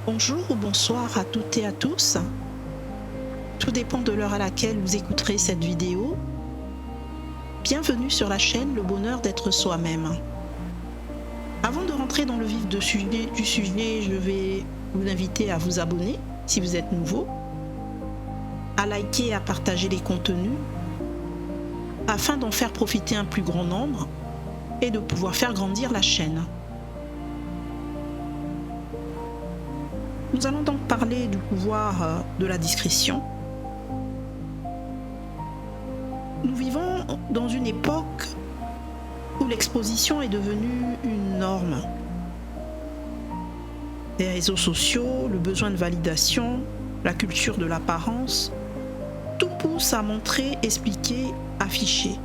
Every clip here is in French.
Bonjour ou bonsoir à toutes et à tous. Tout dépend de l'heure à laquelle vous écouterez cette vidéo. Bienvenue sur la chaîne Le Bonheur d'être soi-même. Avant de rentrer dans le vif du sujet, je vais vous inviter à vous abonner si vous êtes nouveau, à liker et à partager les contenus afin d'en faire profiter un plus grand nombre et de pouvoir faire grandir la chaîne. Nous allons donc parler du pouvoir de la discrétion. Nous vivons dans une époque où l'exposition est devenue une norme. Les réseaux sociaux, le besoin de validation, la culture de l'apparence, tout pousse à montrer, expliquer, afficher.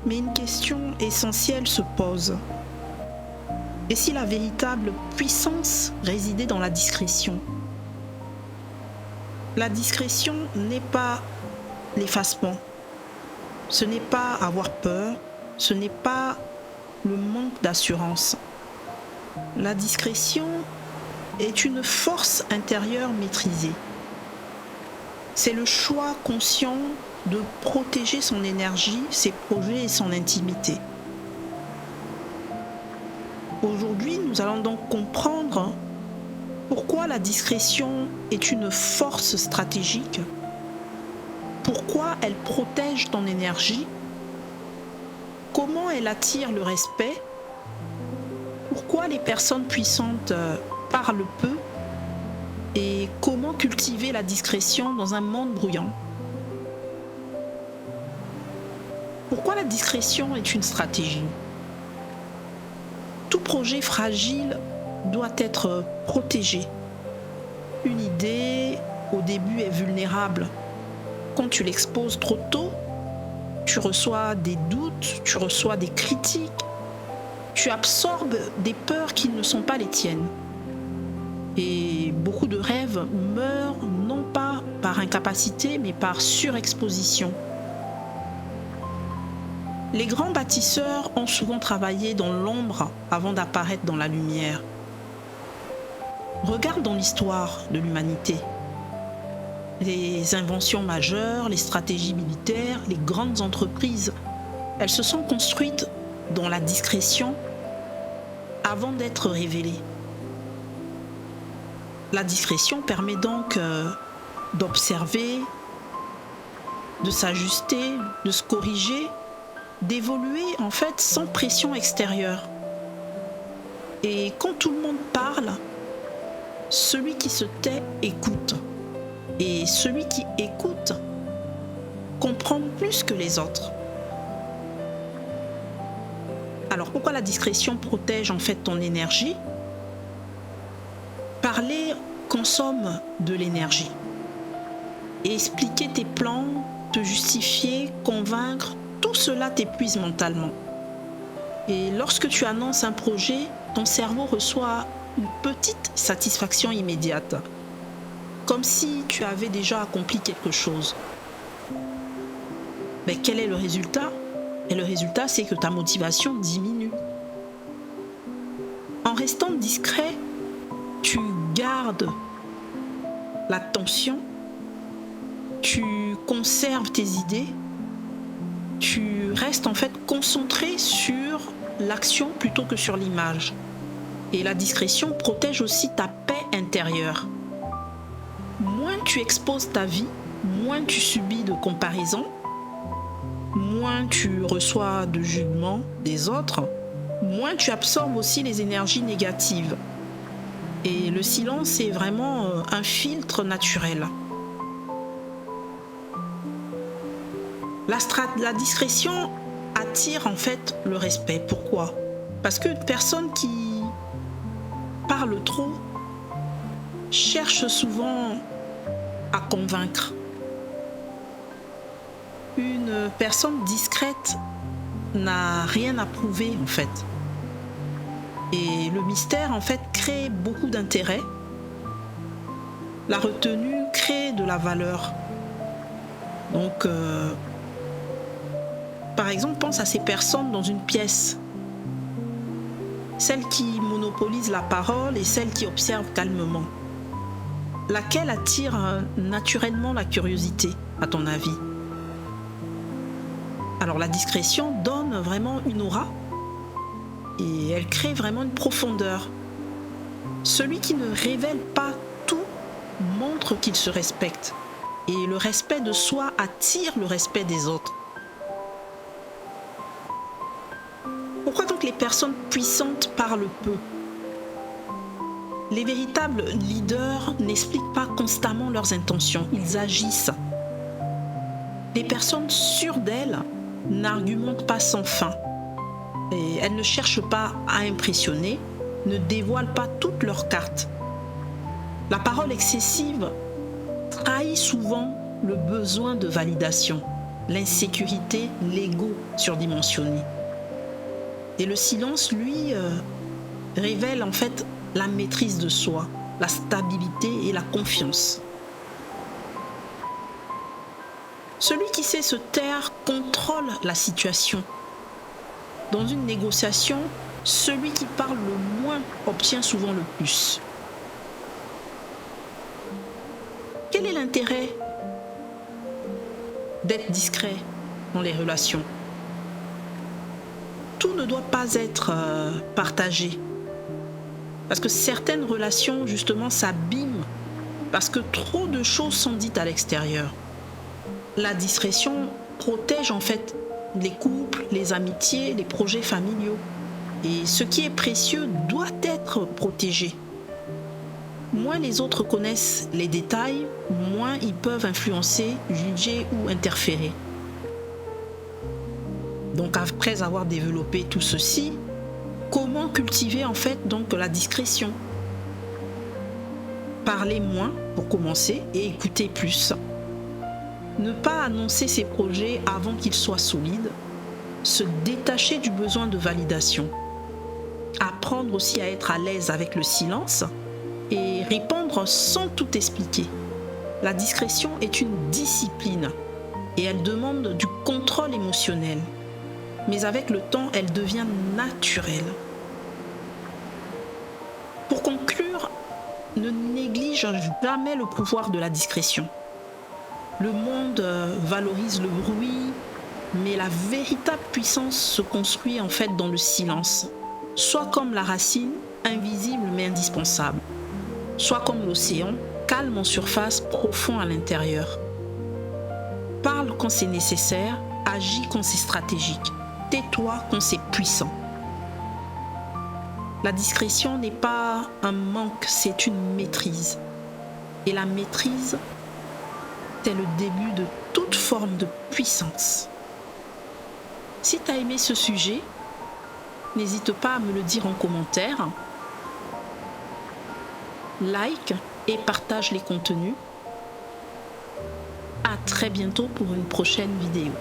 Mais une question essentielle se pose. Et si la véritable puissance résidait dans la discrétion? La discrétion n'est pas l'effacement, ce n'est pas avoir peur, ce n'est pas le manque d'assurance. La discrétion est une force intérieure maîtrisée. C'est le choix conscient de protéger son énergie, ses projets et son intimité. Aujourd'hui, nous allons donc comprendre pourquoi la discrétion est une force stratégique, pourquoi elle protège ton énergie, comment elle attire le respect, pourquoi les personnes puissantes parlent peu et comment cultiver la discrétion dans un monde bruyant. Pourquoi la discrétion est une stratégie? Tout projet fragile doit être protégé. Une idée, au début, est vulnérable. Quand tu l'exposes trop tôt, tu reçois des doutes, tu reçois des critiques, tu absorbes des peurs qui ne sont pas les tiennes. Et beaucoup de rêves meurent non pas par incapacité, mais par surexposition. Les grands bâtisseurs ont souvent travaillé dans l'ombre avant d'apparaître dans la lumière. Regarde dans l'histoire de l'humanité. Les inventions majeures, les stratégies militaires, les grandes entreprises, elles se sont construites dans la discrétion avant d'être révélées. La discrétion permet donc d'observer, de s'ajuster, de se corriger, d'évoluer en fait sans pression extérieure. Et quand tout le monde parle, celui qui se tait écoute. Et celui qui écoute comprend plus que les autres. Alors pourquoi la discrétion protège en fait ton énergie? Parler consomme de l'énergie. Et expliquer tes plans, te justifier, convaincre, tout cela t'épuise mentalement. Et lorsque tu annonces un projet, ton cerveau reçoit une petite satisfaction immédiate, comme si tu avais déjà accompli quelque chose. Mais quel est le résultat? Et le résultat, c'est que ta motivation diminue. En restant discret, tu gardes l'attention, tu conserves tes idées, tu restes en fait concentré sur l'action plutôt que sur l'image. Et la discrétion protège aussi ta paix intérieure. Moins tu exposes ta vie, moins tu subis de comparaisons, moins tu reçois de jugements des autres, moins tu absorbes aussi les énergies négatives. Et le silence est vraiment un filtre naturel. La discrétion attire en fait le respect. Pourquoi? Parce qu'une personne qui parle trop cherche souvent à convaincre. Une personne discrète n'a rien à prouver en fait. Et le mystère en fait crée beaucoup d'intérêt. La retenue crée de la valeur. Donc, par exemple, pense à ces personnes dans une pièce. celle qui monopolise la parole et celle qui observe calmement? Laquelle attire naturellement la curiosité, à ton avis? Alors la discrétion donne vraiment une aura et elle crée vraiment une profondeur. Celui qui ne révèle pas tout montre qu'il se respecte. Et le respect de soi attire le respect des autres. Pourquoi donc les personnes puissantes parlent peu? Les véritables leaders n'expliquent pas constamment leurs intentions, ils agissent. Les personnes sûres d'elles n'argumentent pas sans fin. Et elles ne cherchent pas à impressionner, ne dévoilent pas toutes leurs cartes. La parole excessive trahit souvent le besoin de validation, l'insécurité, l'ego surdimensionné. Et le silence, lui, révèle en fait la maîtrise de soi, la stabilité et la confiance. Celui qui sait se taire contrôle la situation. Dans une négociation, celui qui parle le moins obtient souvent le plus. Quel est l'intérêt d'être discret dans les relations? Tout ne doit pas être partagé. Parce que certaines relations, justement, s'abîment parce que trop de choses sont dites à l'extérieur. La discrétion protège en fait les couples, les amitiés, les projets familiaux. Et ce qui est précieux doit être protégé. Moins les autres connaissent les détails, moins ils peuvent influencer, juger ou interférer. Donc après avoir développé tout ceci, comment cultiver en fait donc la discrétion? Parler moins pour commencer et écouter plus. Ne pas annoncer ses projets avant qu'ils soient solides. Se détacher du besoin de validation. Apprendre aussi à être à l'aise avec le silence et répondre sans tout expliquer. La discrétion est une discipline et elle demande du contrôle émotionnel. Mais avec le temps, elle devient naturelle. Pour conclure, ne néglige jamais le pouvoir de la discrétion. Le monde valorise le bruit, mais la véritable puissance se construit en fait dans le silence. Soit comme la racine, invisible mais indispensable. Soit comme l'océan, calme en surface, profond à l'intérieur. Parle quand c'est nécessaire, agis quand c'est stratégique. Tais-toi quand c'est puissant. La discrétion n'est pas un manque, c'est une maîtrise. Et la maîtrise, c'est le début de toute forme de puissance. Si tu as aimé ce sujet, n'hésite pas à me le dire en commentaire. Like et partage les contenus. À très bientôt pour une prochaine vidéo.